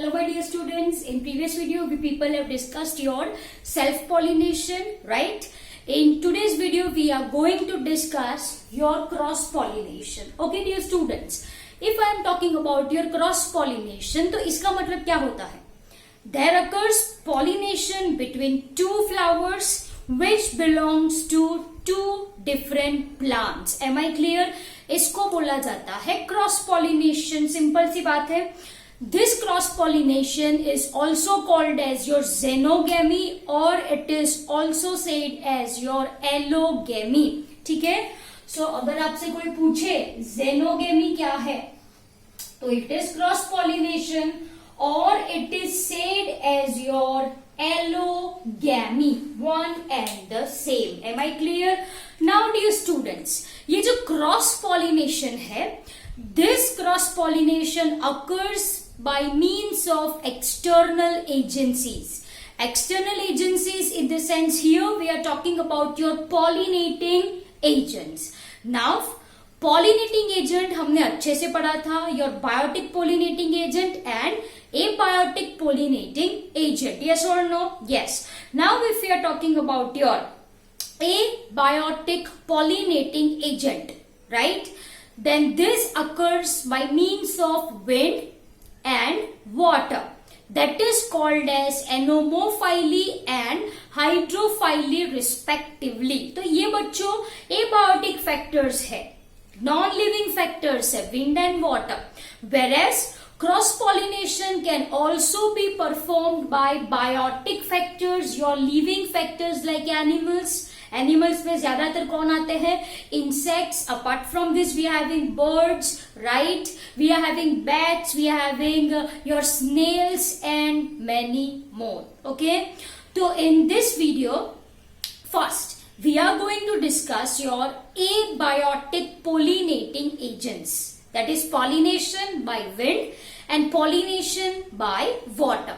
Hello my dear students, in previous video we people have discussed your self-pollination, right? In today's video we are going to discuss your cross-pollination. Okay dear students, if I am talking about your cross-pollination, तो इसका मतलब क्या होता है? There occurs pollination between two flowers which belongs to two different plants. Am I clear? इसको बोला जाता है cross-pollination. सिंपल सी बात है. This cross-pollination is also called as your xenogamy or it is also said as your allogamy. ठीक है? So अगर आपसे कोई पूछे xenogamy क्या है, तो it is cross-pollination or it is said as your allogamy, one and the same. Am I clear? Now dear students, ये जो cross-pollination है, this cross-pollination occurs by means of external agencies. External agencies in the sense here we are talking about your pollinating agents. Now pollinating agent हमने अच्छे से पढ़ा था, your biotic pollinating agent and abiotic pollinating agent. Yes or no? Yes. Now if we are talking about your abiotic pollinating agent, right? Then this occurs by means of wind and water. That is called as Anemophily and Hydrophili respectively. तो ये बच्चों abiotic factors है, non-living factors है, wind and water. Whereas cross-pollination can also be performed by biotic factors, your living factors like animals. Animals में ज्यादातर कौन आते हैं? Insects. Apart from this we are having birds, right? We are having bats, we are having your snails and many more. Okay? So in this video, first we are going to discuss your abiotic pollinating agents. That is pollination by wind and pollination by water.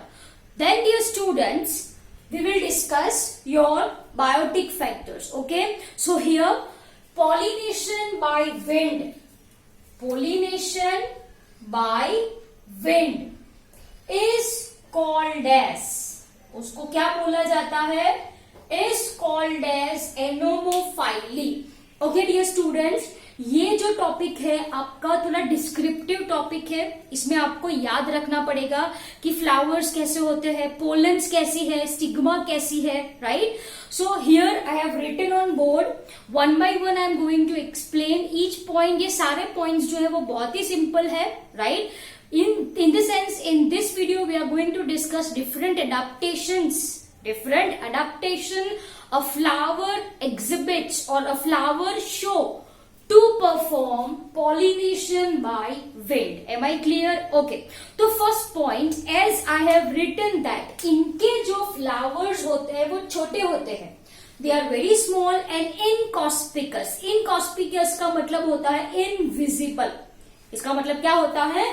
Then dear students, we will discuss your biotic factors. Okay, so here pollination by wind, pollination by wind is called as, उसको क्या बोला जाता है? Is called as Anemophily. Okay dear students, ये जो topic है आपका थोड़ा डिस्क्रिप्टिव टॉपिक है. इसमें आपको याद रखना पड़ेगा कि फ्लावर्स कैसे होते हैं, पोलन्स कैसी है, स्टिग्मा कैसी है, right? So here I have written on board, one by one I am going to explain each point. ये सारे पॉइंट्स जो है वो बहुत ही सिंपल है, right? in the sense in this video we are going to discuss different adaptation a flower exhibits or a flower show to perform pollination by wind. Am I clear? Okay. तो first point, as I have written that इनके जो flowers होते हैं वो छोटे होते हैं. They are very small and inconspicuous. Inconspicuous का मतलब होता है invisible. इसका मतलब क्या होता है?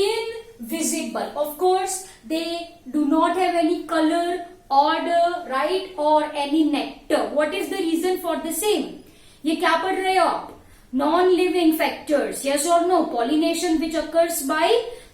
Invisible. Of course, they do not have any color, order, right, or any nectar. What is the reason for the same? ये क्या पढ़ रहे हो आप? Non-living factors, yes or no? Pollination which occurs by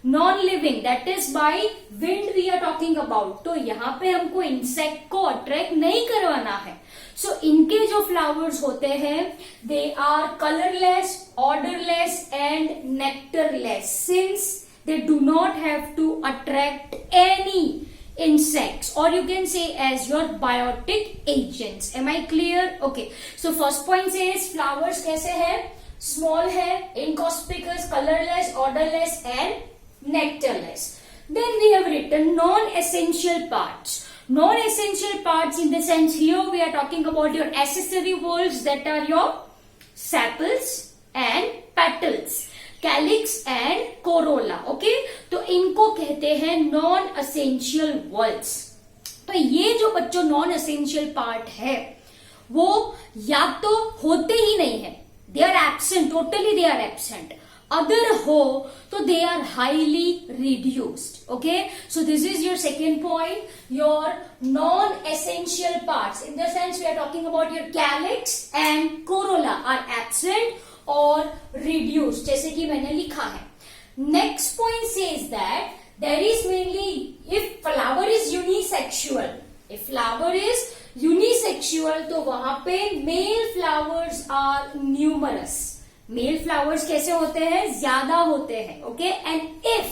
non-living, that is by wind we are talking about. तो यहाँ पे हमको insect को attract नहीं करवाना है. So इनके जो flowers होते हैं, they are colorless, odorless and nectarless since they do not have to attract any insects, or you can say as your biotic agents. Am I clear? Okay. So first point says flowers कैसे हैं? Small है, inconspicuous, colorless, odorless and nectarless. Then we have written non-essential parts. Non-essential parts in the sense here we are talking about your accessory whorls, that are your sepals and petals, calyx and Corolla. Okay, तो इनको कहते हैं non essential walls. तो ये जो बच्चों non essential part है वो या तो होते ही नहीं है, they are absent, totally they are absent. अगर हो तो they are highly reduced. Okay, so this is your second point, your non essential parts in the sense we are talking about your calyx and corolla are absent or reduced, जैसे कि मैंने लिखा है. Next point says that there is mainly, if flower is unisexual, if flower is unisexual, तो वहां पे male flowers are numerous. Male flowers कैसे होते हैं? ज्यादा होते हैं. Okay, and if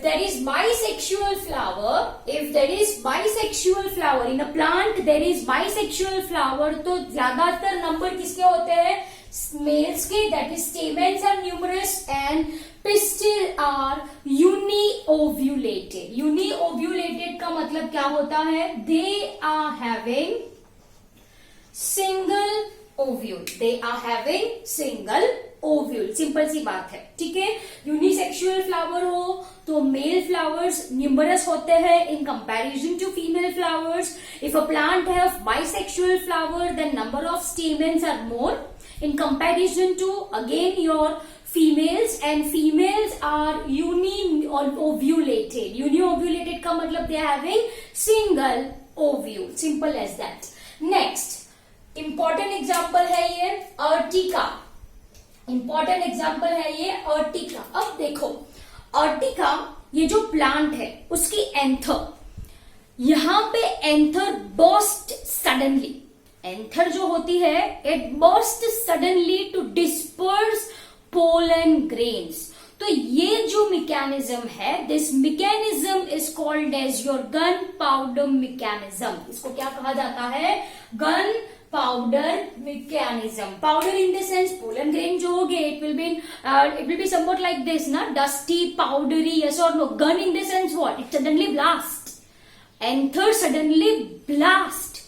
there is bisexual flower, if there is bisexual flower in a plant, there is bisexual flower, तो ज्यादातर नंबर किसके होते हैं? Males के, that is stamens are numerous and pistil are uniovulated. Uniovulated का मतलब क्या होता है? They are having single ovule. They are having single ovule. Simple सी बात है, ठीक है. यूनिसेक्सुअल फ्लावर हो तो मेल फ्लावर्स न्यूमरस होते हैं in comparison to female flowers. If a plant have bisexual flower, then number of stamens are more in comparison to again your females, and females are uniovulated. Uniovulated का मतलब they are having single ovule. Simple as that. Next, important example है ये Ertiga. Important example है ये Ertiga. अब देखो Ertiga, ये जो प्लांट है उसकी एंथर, यहां पे एंथर बर्स्ट सडनली. एंथर जो होती है it burst suddenly to disperse pollen grains. तो ये जो मैकेनिज्म है, this mechanism is called as your gun powder mechanism. इसको क्या कहा जाता है? Gun powder mechanism. Powder in the sense pollen grain जो होगे it will be something like this ना, dusty powdery. Yes or no? Gun in the sense what? It suddenly blast. Anther suddenly blast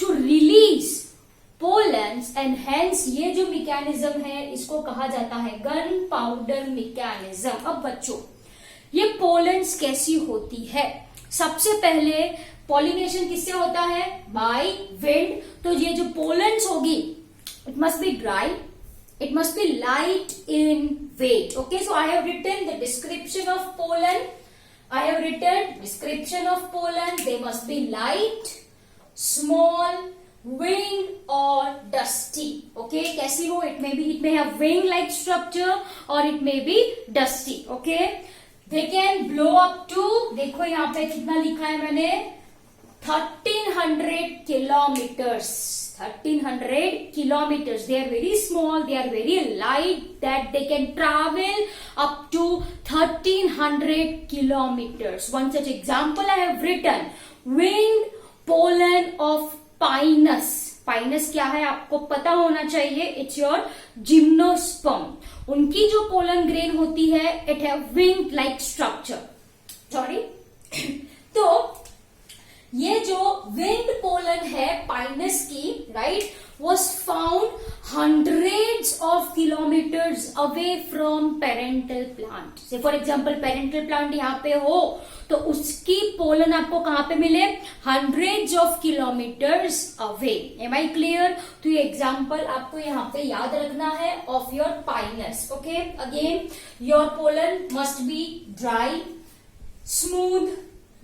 to release pollens, and hence ये जो mechanism है इसको कहा जाता है गन पाउडर मैकेनिज्म. अब बच्चों ये पोलेंस कैसी होती है? सबसे पहले पॉलिनेशन किससे होता है? By wind. तो ये जो पोलेंस होगी it must be dry, it must be light in weight. Okay, so I have written the description of pollen. I have written description of pollen. They must be light, small, winged or dusty. Okay, कैसी हो? It may have wing like structure or it may be dusty. Okay, they can blow up to, देखो यहाँ पे कितना लिखा है मैंने, 1300 kilometers. 1300 kilometers. They are very small, they are very light, that they can travel up to 1300 kilometers. One such example I have written, winged pollen of Pinus. Pinus क्या है आपको पता होना चाहिए. It's your gymnosperm. उनकी जो pollen grain होती है it have wing like structure. Sorry. तो ये जो विंड पोलन है पाइनस की, right, was found hundreds of kilometers away from parental plant. Say for example parental plant यहाँ पे हो तो उसकी पोलन आपको कहाँ पे मिले? hundreds of kilometers away. Am I clear? तो ये एग्जाम्पल आपको यहाँ पे याद रखना है of your pinus. Okay, again your pollen must be dry, smooth,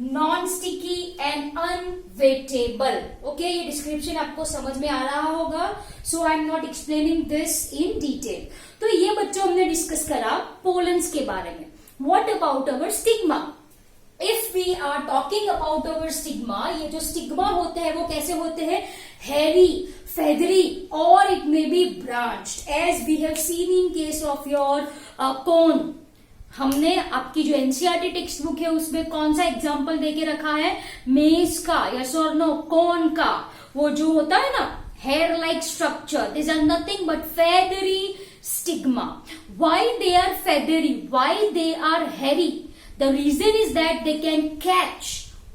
non sticky and unwettable. Okay, ये डिस्क्रिप्शन आपको समझ में आ रहा होगा. So I am not explaining this in detail. तो ये बच्चों हमने डिस्कस करा पोलेंस के बारे में. What about our stigma? If we are talking about our stigma, ये जो स्टिग्मा होते हैं वो कैसे होते हैं? हेरी, feathery, or it may be branched, as we have seen in case of your cone. हमने आपकी जो एनसीईआरटी टेक्स्ट बुक है उसमें कौन सा एग्जाम्पल देके रखा है? मेज का, यस और नो? कॉर्न का, वो जो होता है ना hair like structure, this are nothing but feathery stigma. Why they are feathery? Why they are hairy? The reason is that they can catch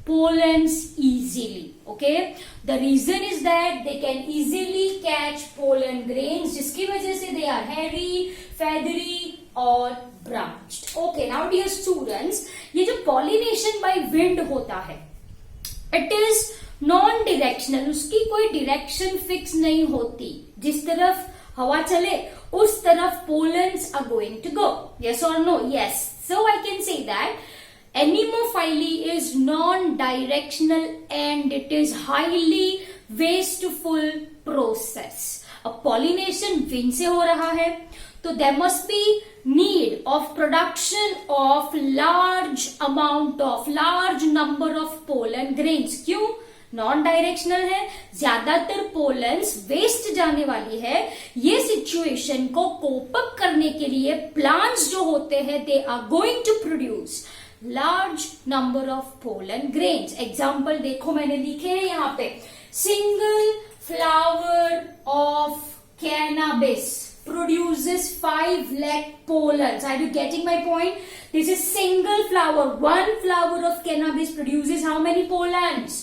pollens easily. Okay, the reason is that they can easily catch pollen grains, जिसकी वजह से they are hairy, feathery or branched. Okay, now dear students, ये जो pollination by wind होता है it is non directional. उसकी कोई direction fix नहीं होती. जिस तरफ हवा चले उस तरफ pollens are going to go. Yes or no? Yes. So I can say that Anemophily is non-directional and it is highly wasteful process. अब pollination wind से हो रहा है तो there must be need of production of large number of pollen grains. क्यों? Non directional है, ज्यादातर pollens waste जाने वाली है. ये सिचुएशन को कोप अप करने के लिए प्लांट्स जो होते हैं they are going to produce large number of pollen grains. Example देखो मैंने लिखे हैं यहाँ पे. Single flower of cannabis produces 5 lakh pollens. Are you getting my point? This is single flower. One flower of cannabis produces how many pollens?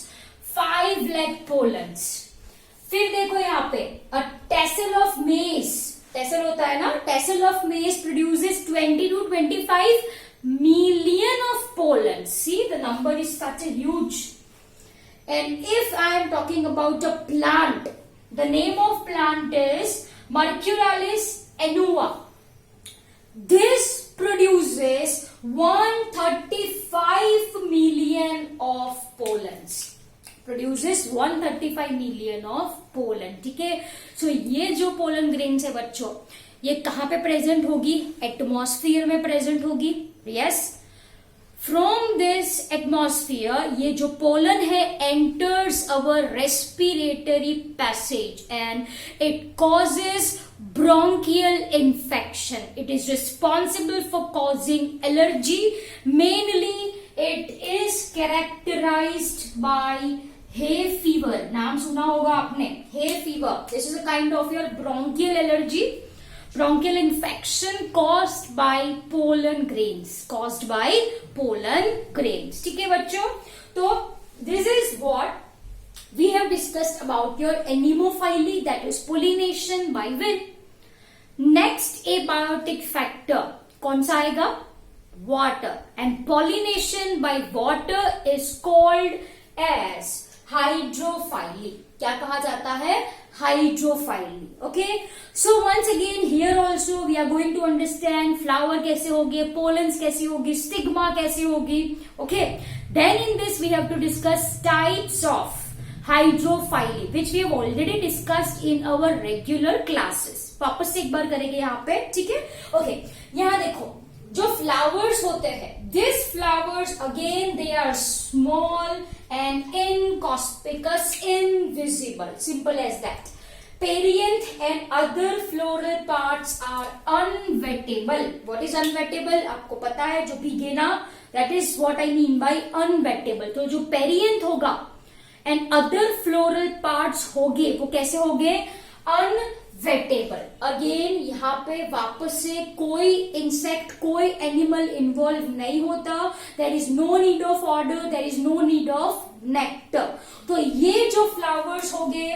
5 lakh pollens. फिर देखो यहाँ पे a tassel of maize. tassel होता है ना, tassel of maize produces 20 to 25 million of pollens. See, the number is such a huge. And if I am talking about a plant, the name of plant is Mercurialis annua. This produces 135 million of pollens. Produces 135 million of pollen. ठीक है. सो ये जो pollen grains है बच्चों, ये कहाँ पे present होगी? एटमॉस्फियर में प्रेजेंट होगी. यस. फ्रॉम दिस एटमॉस्फियर ये जो पोलन है enters our respiratory passage and it causes bronchial infection. It is responsible for causing allergy. Mainly it is characterized by hay fever. नाम सुना होगा आपने, hay fever. This is a kind of your bronchial allergy, bronchial infection caused by pollen grains. Caused by pollen grains. ठीक है बच्चों. तो this is what we have discussed about your anemophily, that is pollination by wind. Next a biotic factor कौन सा आएगा? Water. And pollination by water is called as hydrophily. क्या कहा जाता है? Hydrophily. Okay. So once again here also we are going to understand flower कैसे होगी, pollens कैसी होगी, stigma कैसी होगी. Okay. Then in this we have to discuss types of hydrophily which we have already discussed in our regular classes. वापस से एक बार करेंगे यहाँ पे. ठीक है. ओके. यहाँ देखो जो फ्लावर्स होते हैं, this flowers again they are small and inconspicuous, invisible. Simple as that. Perianth and other floral parts are unwettable. What is unwettable? आपको पता है, जो भीगेना, that is what I mean by unwettable. तो जो perianth होगा and other floral parts होगे वो कैसे होंगे? अनवेटेबल. अगेन यहाँ पे वापस से कोई इंसेक्ट, कोई एनिमल इन्वॉल्व नहीं होता. There is no need of odour, there is no need of nectar. तो ये जो फ्लावर्स होंगे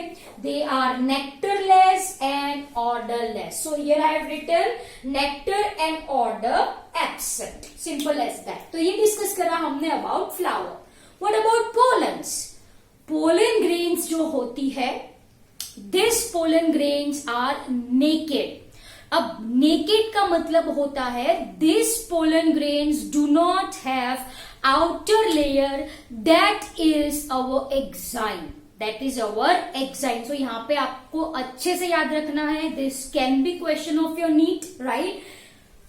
they are nectarless and odourless. So here I have written nectar and odour absent. Simple as that. तो ये discuss करा हमने about flower. What about pollens? Pollen grains जो होती है, this pollen grains are naked. अब naked का मतलब होता है this pollen grains do not have outer layer, that is our exine. That is our exine. So यहाँ पे आपको अच्छे से याद रखना है. This can be question of your NEET, right.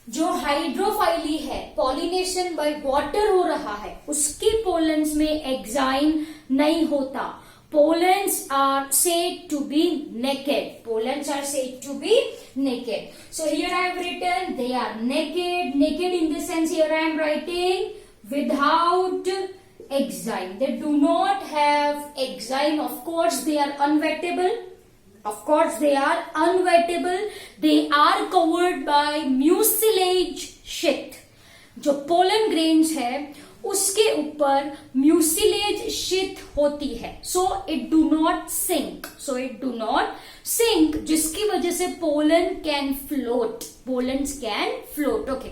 जो हाइड्रोफाइली है, पॉलिनेशन बाय वाटर हो रहा है, उसकी पोलन्स में एक्साइन नहीं होता. Pollens are said to be naked. Pollens are said to be naked. So here I have written they are naked. Naked in the sense here I am writing without exine. They do not have exine. Of course they are unwettable. Of course they are unwettable. They are covered by mucilage sheath. जो pollen grains है उसके ऊपर mucilage sheath होती है. So it do not sink. जिसकी वजह से pollen can float. Pollens can float. Okay.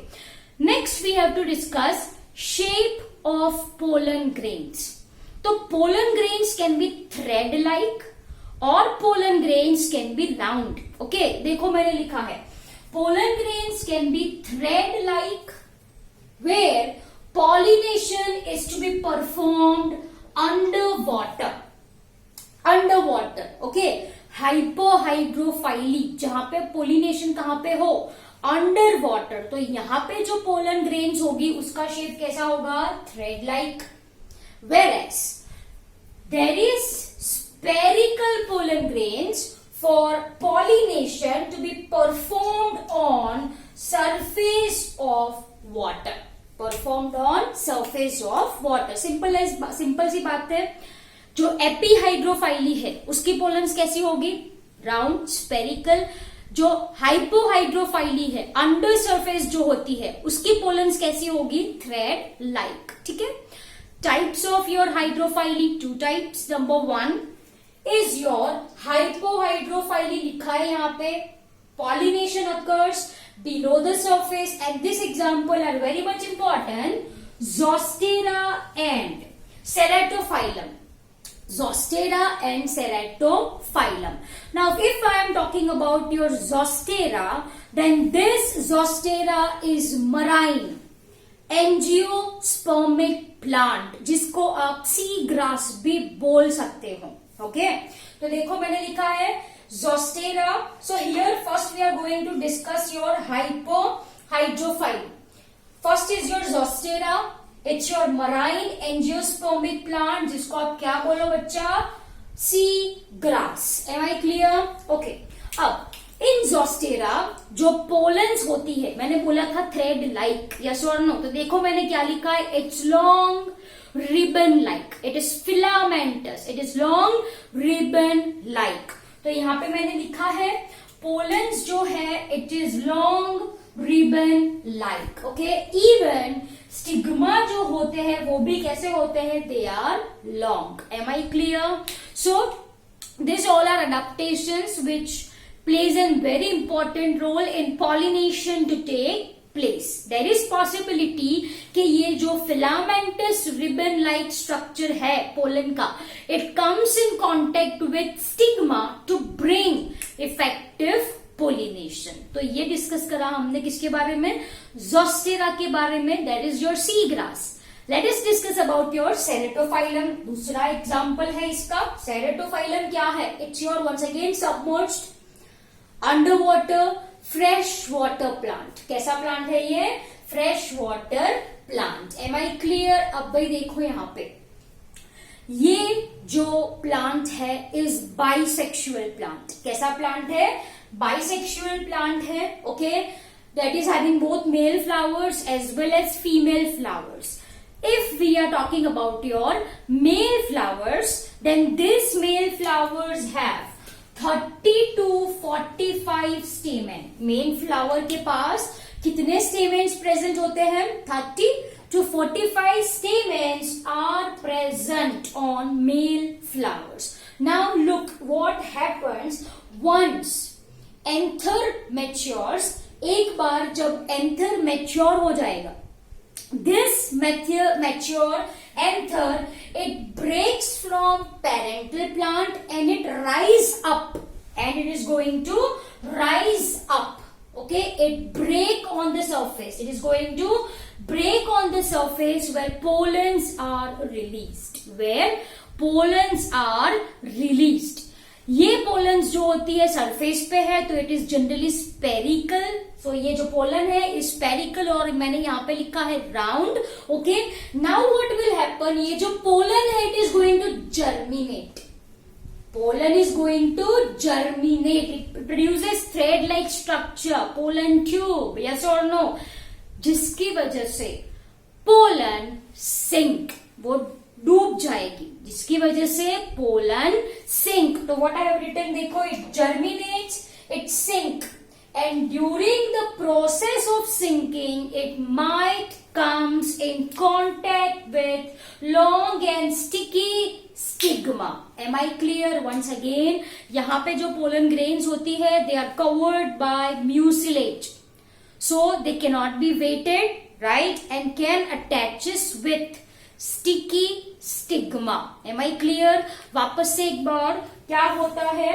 Next we have to discuss shape of pollen grains. तो pollen grains can be thread like और pollen grains can be round. Okay. देखो मैंने लिखा है pollen grains can be thread like where pollination is to be performed underwater. Okay. Hypohydrophily, जहां पे pollination कहां पे हो, अंडर वाटर, तो यहां पे जो पोलन ग्रेन्स होगी उसका शेप कैसा होगा, thread like. Whereas there is spherical pollen grains for pollination to be performed on surface of water. Performed on surface of water. Simple सी बात है. जो एपीहाइड्रोफाइली है उसकी पोलन्स कैसी होगी, राउंड स्पेरिकल. जो हाइपोहाइड्रोफाइली है, अंडर सरफेस जो होती है, उसकी पोलन्स कैसी होगी, थ्रेड लाइक. ठीक है. Types of your hydrophily, 2 types. Number 1 is your hypohydrophily, लिखा है यहाँ पे. Pollination occurs below the surface, and this example are very much important. Zostera and Ceratophyllum. Zostera and Ceratophyllum. Now, if I am talking about your Zostera, then this Zostera is marine angiospermic plant, जिसको आप sea grass भी बोल सकते हो. Okay, तो देखो मैंने लिखा है Zostera. So here first we are going to discuss your hypohydrophily. First is your Zostera. It's your marine angiospermic plant, जिसको आप क्या बोलो बच्चा, sea grass. Am I clear? Okay. अब इन जोस्टेरा जो पोलन्स होती है, मैंने बोला था thread like, yes or no, तो देखो मैंने क्या लिखा है, it's long ribbon like, it is filamentous, it is long ribbon like. तो यहां पे मैंने लिखा है पोलन्स जो है it is long ribbon like. Okay. Even stigma जो होते हैं वो भी कैसे होते हैं, they are long. Am I clear? So this all are adaptations which plays a very important role in pollination to take place. There is possibility कि ये जो filamentous ribbon like structure है pollen का, it comes in contact with stigma to bring effective pollination. तो ये discuss करा हमने किसके बारे में, जोस्टेरा के बारे में. that is your sea grass. Let us discuss about your Ceratophyllum. दूसरा एग्जाम्पल है इसका. Ceratophyllum क्या है, it's your once again submerged under water fresh water plant. कैसा प्लांट है ये, fresh water plant. Am I clear? अब भाई देखो यहां पे ये जो प्लांट है इज बाइसेक्सुअल प्लांट. कैसा प्लांट है, बाइसेक्सुअल प्लांट है. Okay. That is having both male flowers as well as female flowers. If we are talking about your male flowers, then these male flowers have 30 to 45 stamen. Main flower के पास कितने स्टेमेन्स present होते हैं, 30 to 45 stamens are present on male flowers. Now look what happens once anther matures. एक बार जब anther mature हो जाएगा, this mature anther, it breaks from parental plant and it rise up, and it is going to rise up. Okay, it break on the surface, it is going to break on the surface where pollens are released, where pollens are released. ये pollens जो होती है surface पे है, तो it is generally spherical. सो ये जो pollen है इज स्पेरिकल, और मैंने यहाँ पे लिखा है round. Okay. Now what will happen, ये जो पोलन है it is going to germinate. Pollen is going to germinate. It produces thread like structure, pollen tube, yes or no, जिसकी वजह से पोलन सिंक, वो डूब जाएगी, जिसकी वजह से पोलन सिंक. तो व्हाट आई हैव रिटन, देखो, it germinates, it sink, and during the process of sinking it might comes in contact with long and sticky stigma. Am I clear? Once अगेन, यहाँ पे जो पोलन ग्रेन्स होती है they are covered by mucilage, so they can not be wetted, right, and can attaches with sticky stigma. Am I clear? वापस से एक बार, क्या होता है,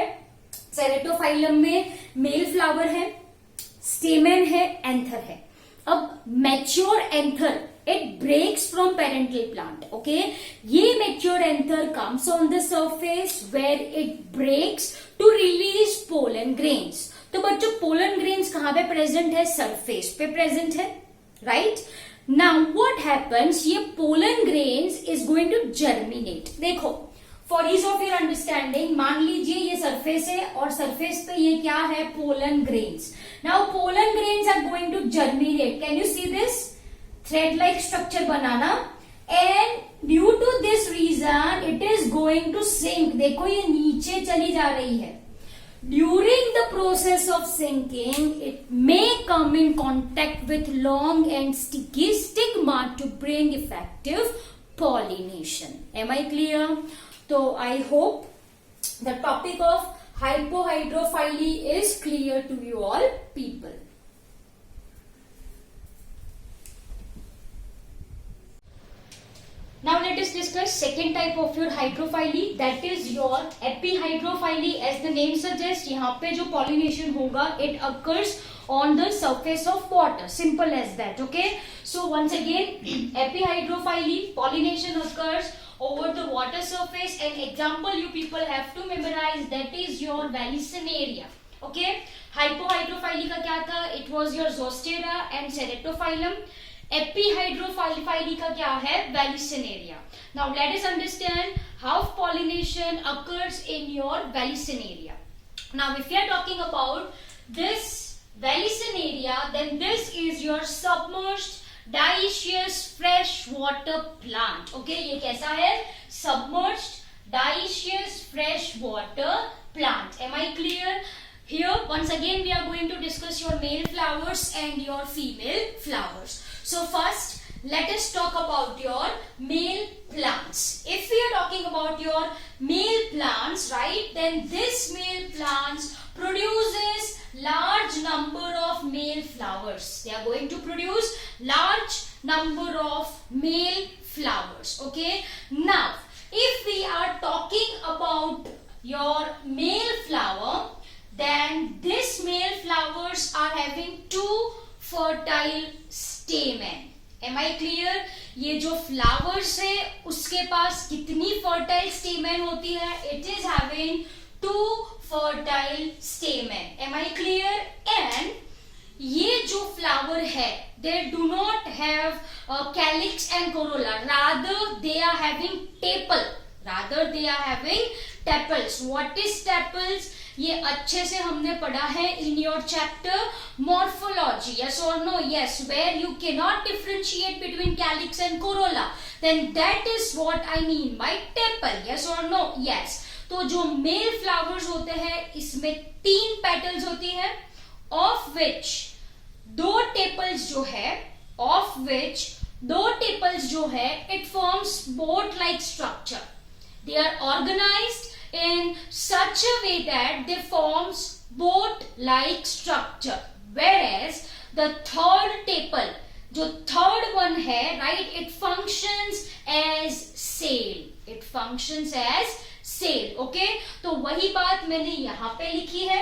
सेरेटोफाइलम में मेल फ्लावर है, स्टेमेन है, एंथर है. अब mature anther it breaks from parental plant. Okay, ये mature anther comes on the surface where it breaks to release pollen grains. तो बच्चों pollen grains कहाँ पे present है? surface पे present है, right? Now what happens? ये pollen grains is going to germinate. देखो, for ease of your understanding, मान लीजिए ये surface है और surface पे ये क्या है? pollen grains. Now pollen grains are going to germinate. Can you see this? Thread like structure बनाना, and due to this reason it is going to sink. देखो ये नीचे चली जा रही है. During the process of sinking it may come in contact with long and sticky stigma to bring effective pollination. Am I clear? तो I hope the topic of hypohydrophily is clear to you all people. Now let us discuss second type of your hydrophily, that is your epihydrophily. As the name suggests, यहाँ पे जो pollination होगा it occurs on the surface of water. Simple as that. Okay. So once again, epihydrophily, pollination occurs over the water surface. An example you people have to memorize, that is your Vallisneria. Okay. Hypohydrophily का क्या था? It was your Zostera and Ceratophyllum. Epihydrophili का क्या है? Vallisneria. Now let us understand how pollination occurs in your Vallisneria. Now if we are talking about this Vallisneria, then this is your submerged dioecious freshwater plant. Okay, ये कैसा है? Submerged dioecious freshwater plant. Am I clear? Here once again we are going to discuss your male flowers and your female flowers. So first, let us talk about your male plants. If we are talking about your male plants, right, then this male plants produces large number of male flowers. They are going to produce large number of male flowers. Okay. Now, if we are talking about your male flower, then this male flowers are having two fertile stamen. Am I clear? ये जो flowers है उसके पास कितनी fertile stamen होती है? It is having two fertile stamen. Am I clear? And ये जो flower है, they do not have calyx and corolla. Rather they are having tepal. Rather they are having tepals. What is tepals? ये अच्छे से हमने पढ़ा है in your chapter morphology. Yes or no? Yes. Where you cannot differentiate between calyx and corolla. Then that is what I mean by tepal. Yes or no? Yes. तो जो male flowers होते हैं इसमें 3 petals होती है, of which दो tepals जो है it forms boat like structure. They are organized in such a way that they forms boat like structure, whereas the third tepal, जो third one है, right, it functions as sail. It functions as sail. Okay, तो वही बात मैंने यहाँ पे लिखी है.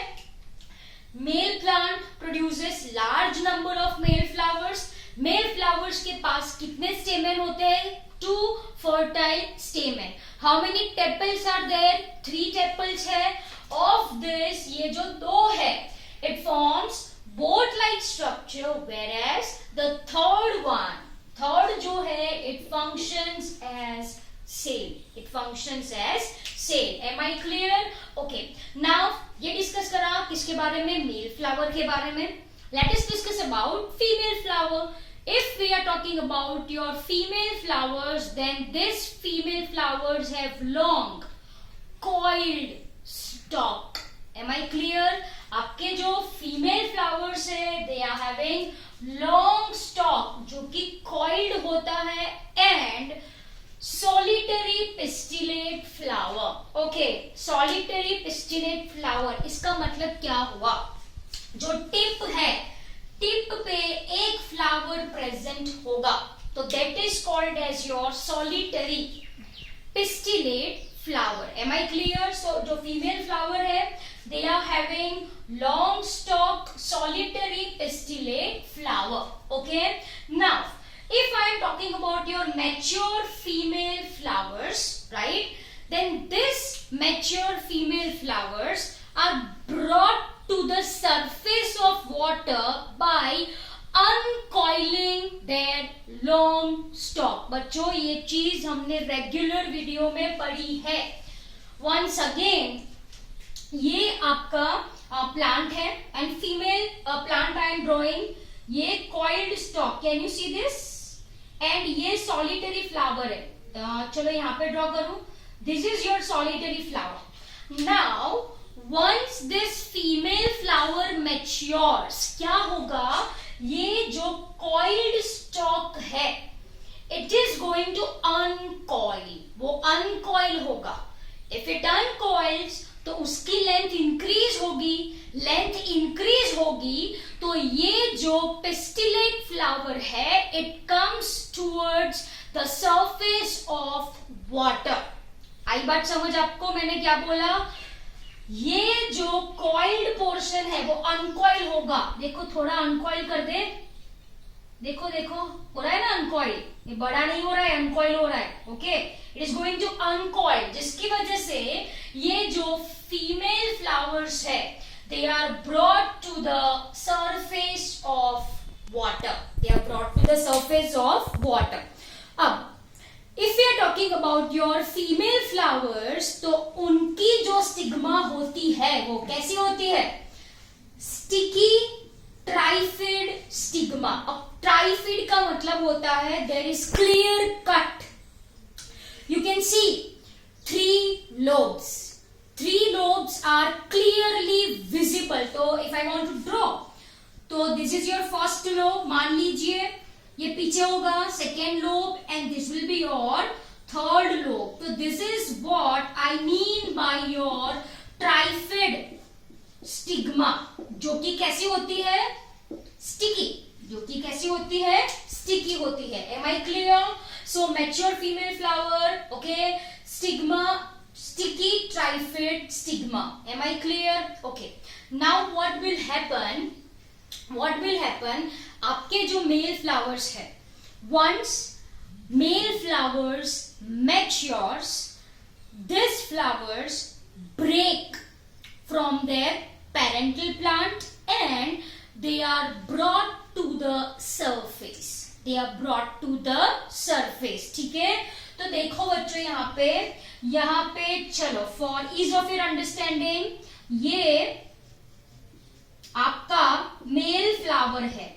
Male plant produces large number of male flowers. Male flowers के पास कितने stamen होते हैं? 2 fertile stamen. How many tepals are there? 3 tepals है. Of this, ये जो 2 है, it forms boat-like structure, whereas the third जो है, it functions as sail. It functions as sail. Am I clear? Okay. Now ये discuss करा किसके बारे में? Male flower के बारे में. Let us discuss about female flower. If we are talking about your female flowers, then these female flowers have long coiled stalk. Am I clear? आपके जो female flowers है, they are having long stalk जो कि coiled होता है, and solitary pistillate flower. Okay, solitary pistillate flower. इसका मतलब क्या हुआ? जो टिप है, टिप पे एक फ्लावर प्रेजेंट होगा, तो that is called as your solitary pistillate flower. Am I clear? So जो फीमेल फ्लावर है, they are having long stalk solitary pistillate flower. Okay, now if I am talking about your mature female flowers, right, then this mature female flowers are brought to the surface of water by uncoiling their long stalk. बच्चों ये चीज हमने regular video में पढ़ी है. Once again, ये आपका plant है and female plant I am drawing. ये coiled stalk, can you see this, and ये सॉलिटरी फ्लावर है. चलो यहाँ पे ड्रॉ करूं. This is your solitary flower. Now once this female flower matures, क्या होगा, ये जो कॉइल्ड स्टॉक है it is going to uncoil. वो अनकॉइल होगा. इफ इट अनकॉइल्स तो उसकी लेंथ इंक्रीज होगी. लेंथ इंक्रीज होगी तो ये जो पिस्टिलेट फ्लावर है it comes towards the surface of water. आई बात समझ आपको, मैंने क्या बोला, ये जो कॉइल्ड पोर्शन है वो अनकॉइल होगा. देखो थोड़ा अनकॉइल कर दे, देखो देखो हो रहा है ना अनकॉइल. ये बड़ा नहीं हो रहा है, अनकॉइल हो रहा है. Okay, it is going to uncoil, जिसकी वजह से ये जो फीमेल फ्लावर्स है they are brought to the surface of water. They are brought to the surface of water. अब if we are talking about your female flowers, तो उनकी जो स्टिग्मा होती है वो कैसी होती है, स्टिकी ट्राइफिड स्टिग्मा. अब ट्राइफिड का मतलब होता है there is clear cut. You can see 3 lobes. 3 lobes are clearly visible. तो if I want to draw, तो this is your first lobe, मान लीजिए ये पीछे होगा, second lobe, and this will be your third lobe. तो this is what I mean by your trifid stigma, जो कि कैसी होती है, sticky. जो कि कैसी होती है, sticky होती है. Am I clear? So mature female flower, okay, stigma, sticky trifid stigma. Am I clear? Okay. Now what will happen? What will happen? आपके जो मेल फ्लावर्स है, once male flowers matures, these flowers break from their parental plant and they are brought to the surface. They are brought to the surface. ठीक है, तो देखो बच्चों यहाँ पे चलो for ease of your understanding, ये आपका मेल फ्लावर है.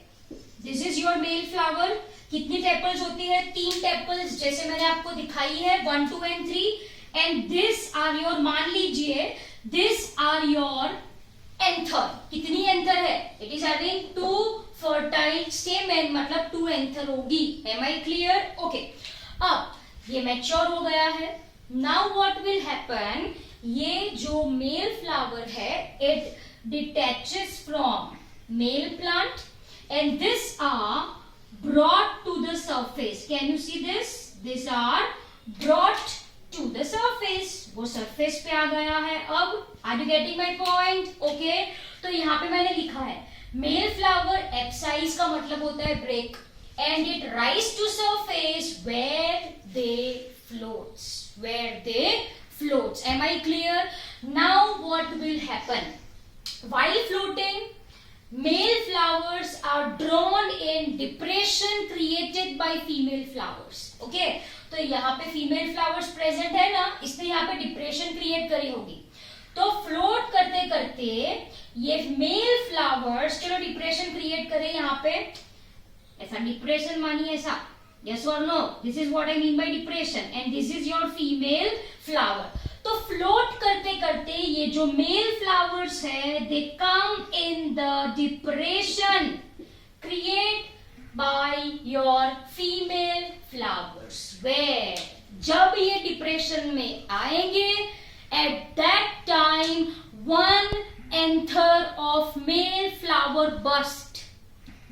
This is your male flower. कितनी टेपल्स होती है, 3 टेपल्स जैसे मैंने आपको दिखाई है, 1, 2 and 3. And this are your, मान लीजिए दिस आर योर एंथर. कितनी एंथर है, it is having 2 fertile stamen, मतलब 2 एंथर होगी. M I clear? ओके, अब ये मैच्योर हो गया है. नाउ व्हाट विल हैपन, ये जो मेल फ्लावर है it detaches from male plant and this are brought to the surface. Can you see this? These are brought to the surface. वो surface पे आ गया है. अब are you getting my point? Okay, तो यहाँ पे मैंने लिखा है male flower abscisse का मतलब होता है break and it rise to surface where they floats. Where they floats. Am I clear? Now what will happen? While floating, male flowers are drawn in depression created by female flowers. Okay, तो यहाँ पे female flowers present है ना, इसने यहाँ पे depression create करी होगी. तो float करते करते ये male flowers, चलो depression create करे यहाँ पे, ऐसा depression मानिए ऐसा, yes or no? This is what I mean by depression and this is your female flower. तो फ्लोट करते करते ये जो मेल फ्लावर्स है they come in the depression create by your female flowers. Where, जब ये डिप्रेशन में आएंगे at that time 1 anther of male flower burst.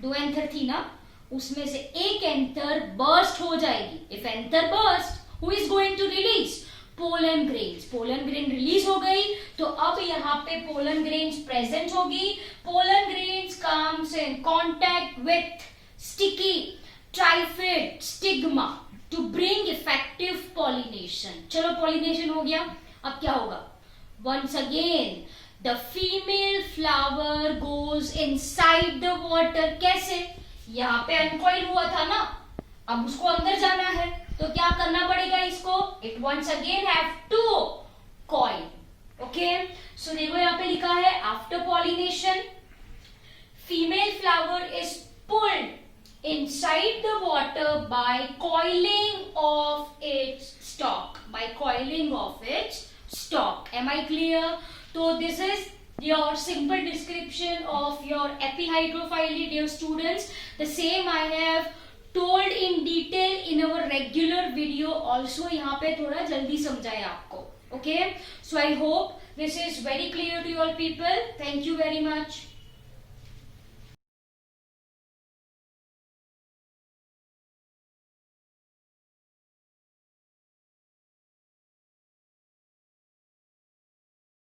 2 anther थी ना, उसमें से 1 एंथर बर्स्ट हो जाएगी. If anther burst, who is going to release? Pollen grains. Pollen grain release हो गई तो अब यहाँ पे पोलन ग्रेन्स प्रेजेंट होगी. Pollen grains comes in contact with sticky trifid stigma to bring effective pollination. चलो pollination हो गया, अब क्या होगा? Once again the female flower goes inside the water. कैसे? यहाँ पे अनकॉइल हुआ था ना, अब उसको अंदर जाना है तो क्या करना पड़ेगा इसको? It once again have to coil. Okay, so देखो यहाँ पे लिखा है after pollination female flower is pulled inside the water by coiling of its stalk. By coiling of its stalk. Am I clear? So this is your simple description of your epihydrophili, dear students. The same I have told in detail in our regular video also. यहाँ पे थोड़ा जल्दी समझाया आपको. Okay, so I hope this is very clear to you all people. Thank you very much.